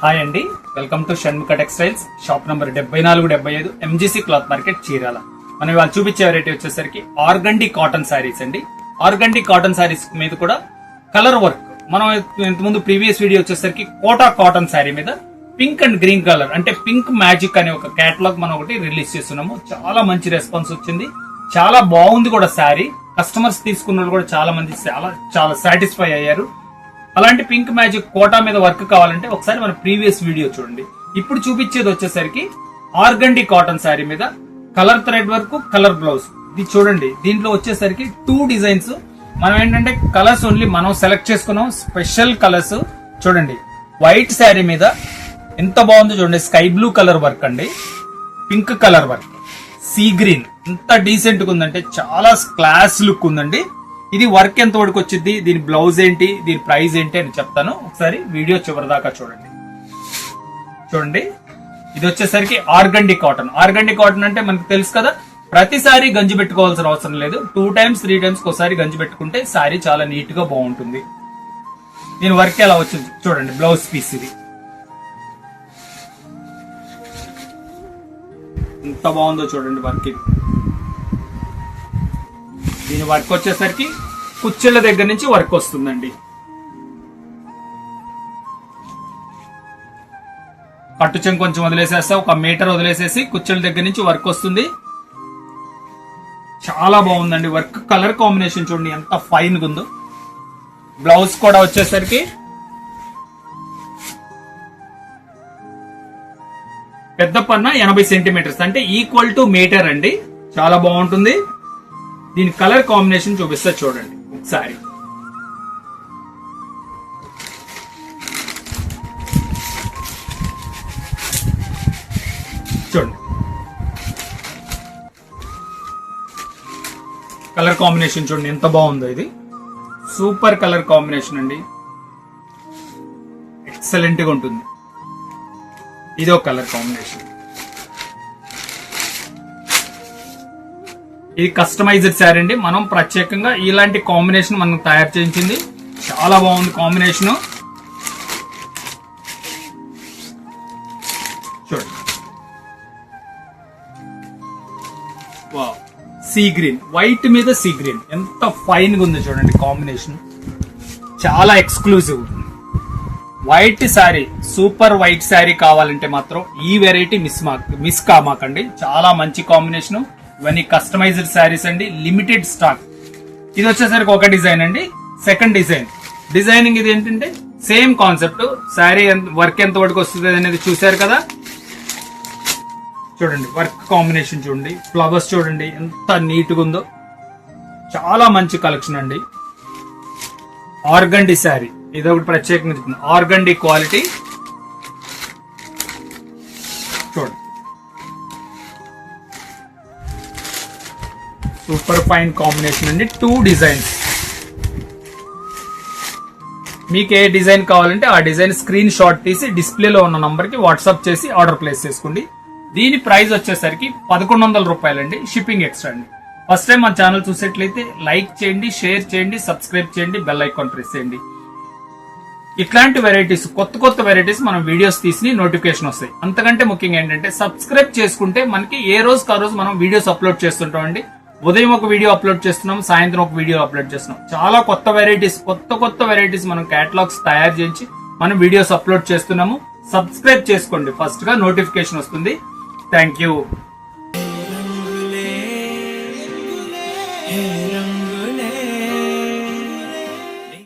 Hi అండి, welcome to Shanmukha textiles. Shop number 7475 MGC cloth market Chirala. మనం ఇవాళ చూపించే వెరైటీ వచ్చేసరికి ఆర్గండి కాటన్ శారీస్ అండి. ఆర్గండి కాటన్ శారీస్ మీద కూడా కలర్ వర్క్. మనం ఇంతకుముందు ప్రీవియస్ వీడియో వచ్చేసరికి కోటా కాటన్ శారీ మీద పింక్ అండ్ గ్రీన్ కలర్ అంటే పింక్ మ్యాజిక్ అనే ఒక కేటలాగ్ మనం ఒకటి రిలీజ్ చేస్తున్నాము. చాలా మంచి రెస్పాన్స్ వచ్చింది, చాలా బాగుంది కూడా శారీ. కస్టమర్స్ తీసుకున్న కూడా చాలా మంది చాలా సాటిస్ఫై అయ్యారు. అలాంటి పింక్ మ్యాజిక్ కోటా మీద వర్క్ కావాలంటే ఒకసారి మన ప్రీవియస్ వీడియో చూడండి. ఇప్పుడు చూపించేది వచ్చేసరికి ఆర్గండి కాటన్ శారీ మీద colour thread work, colour blouse. ఇది చూడండి, దీంట్లో వచ్చేసరికి 2 డిజైన్స్. మనం ఏంటంటే కలర్స్ ఓన్లీ మనం సెలెక్ట్ చేసుకున్నాం, స్పెషల్ కలర్స్. చూడండి, వైట్ శారీ మీద ఎంత బాగుందో చూడండి. స్కై బ్లూ కలర్ వర్క్ అండి, pink colour work, sea green. ఎంత డీసెంట్ గా ఉందంటే చాలా క్లాస్ లుక్ ఉందండి. ఇది వర్క్ ఎంత వరకు వచ్చింది, దీని బ్లౌజ్ ఏంటి, దీని ప్రైస్ ఏంటి అని చెప్తాను. ఒకసారి వీడియో చివరి దాకా చూడండి. చూడండి, ఇది వచ్చేసరికి ఆర్గండి కాటన్. ఆర్గండి కాటన్ అంటే మనకు తెలుసు కదా, ప్రతిసారి గంజి పెట్టుకోవాల్సిన అవసరం లేదు. 2 times 3 times ఒకసారి గంజి పెట్టుకుంటే శారీ చాలా నీట్ గా బాగుంటుంది. దీని వర్క్ ఎలా వచ్చింది చూడండి. బ్లౌజ్ పీస్ ఇది ఎంత బాగుందో చూడండి వర్క్. ఇది దీని వర్క్ వచ్చేసరికి కుచ్చెళ్ళ దగ్గర నుంచి వర్క్ వస్తుందండి. పట్టు చెంగు కొంచెం వదిలేసేస్తా, 1 మీటర్ వదిలేసేసి కుచ్చెళ్ళ దగ్గర నుంచి వర్క్ వస్తుంది. చాలా బాగుందండి వర్క్. కలర్ కాంబినేషన్ చూడండి ఎంత ఫైన్ గా ఉందో. బ్లౌజ్ కూడా వచ్చేసరికి పెద్ద పన్న 80 సెంటీమీటర్స్ అంటే ఈక్వల్ టు మీటర్ అండి. చాలా బాగుంటుంది. దీని కలర్ కాంబినేషన్ చూపిస్తా చూడండి ఒకసారి. చూడండి కలర్ కాంబినేషన్ చూడండి ఎంత బాగుందో. ఇది సూపర్ కలర్ కాంబినేషన్ అండి, ఎక్సలెంట్ గా ఉంటుంది. ఇదో కలర్ కాంబినేషన్. ఇది కస్టమైజ్డ్ శారీ అండి. మనం ప్రత్యేకంగా ఇలాంటి కాంబినేషన్ మనం తయారు చేయించింది. చాలా బాగుంది కాంబినేషన్. చూడండి, వావ్, సీ గ్రీన్, వైట్ మీద సీ గ్రీన్ ఎంత ఫైన్ గా ఉంది చూడండి కాంబినేషన్. చాలా exclusive white sari. Super white sari కావాలంటే మాత్రం ఈ వెరైటీ మిస్ కామాకండి. చాలా మంచి కాంబినేషన్. ఇవన్నీ కస్టమైజ్డ్ శారీస్ అండి, లిమిటెడ్ స్టాక్. ఇది వచ్చేసరికి ఒక డిజైన్ అండి. సెకండ్ డిజైనింగ్ ఇది ఏంటంటే సేమ్ కాన్సెప్ట్. శారీ వర్క్ ఎంత వరకు వస్తుంది అనేది చూసారు కదా. చూడండి వర్క్ కాంబినేషన్ చూడండి, ఫ్లవర్స్ చూడండి ఎంత నీట్ గా ఉందో. చాలా మంచి కలెక్షన్ అండి. ఆర్గండి శారీ ఇది ఒకటి ప్రత్యేకంగా ఆర్గండి క్వాలిటీ. చూడండి సూపర్ ఫైన్ కాంబినేషన్ అండి. 2 డిజైన్స్. మీకు ఏ డిజైన్ కావాలంటే ఆ డిజైన్ స్క్రీన్ షాట్ తీసి డిస్ప్లేలో ఉన్న నంబర్ కి వాట్సాప్ చేసి ఆర్డర్ ప్లేస్ చేసుకోండి. దీని ప్రైస్ వచ్చేసరికి 1100 రూపాయలండి. షిప్పింగ్ ఎక్స్ట్రా అండి. ఫస్ట్ టైం మన ఛానల్ చూసేట్లయితే లైక్ చేయండి, షేర్ చేయండి, సబ్స్క్రైబ్ చేయండి, బెల్ ఐకాన్ ప్రెస్ చేయండి. ఇట్లాంటి వెరైటీస్, కొత్త వెరైటీస్ మనం వీడియోస్ తీసి నోటిఫికేషన్ వస్తాయి. అంతకంటే ముఖ్యంగా ఏంటంటే సబ్స్క్రైబ్ చేసుకుంటే మనకి ఏ రోజుకి ఆ రోజు మనం వీడియోస్ అప్లోడ్ చేస్తుంటాం అండి. ఉదయం ఒక వీడియో అప్లోడ్ చేస్తున్నాం, సాయంత్రం ఒక వీడియో అప్లోడ్ చేస్తున్నాం. చాలా కొత్త వెరైటీస్ మనం కేటలాగ్స్ తయారు చేయించి మనం వీడియోస్ అప్లోడ్ చేస్తున్నాము. సబ్స్క్రైబ్ చేసుకోండి, ఫస్ట్ గా నోటిఫికేషన్ వస్తుంది. Thank you.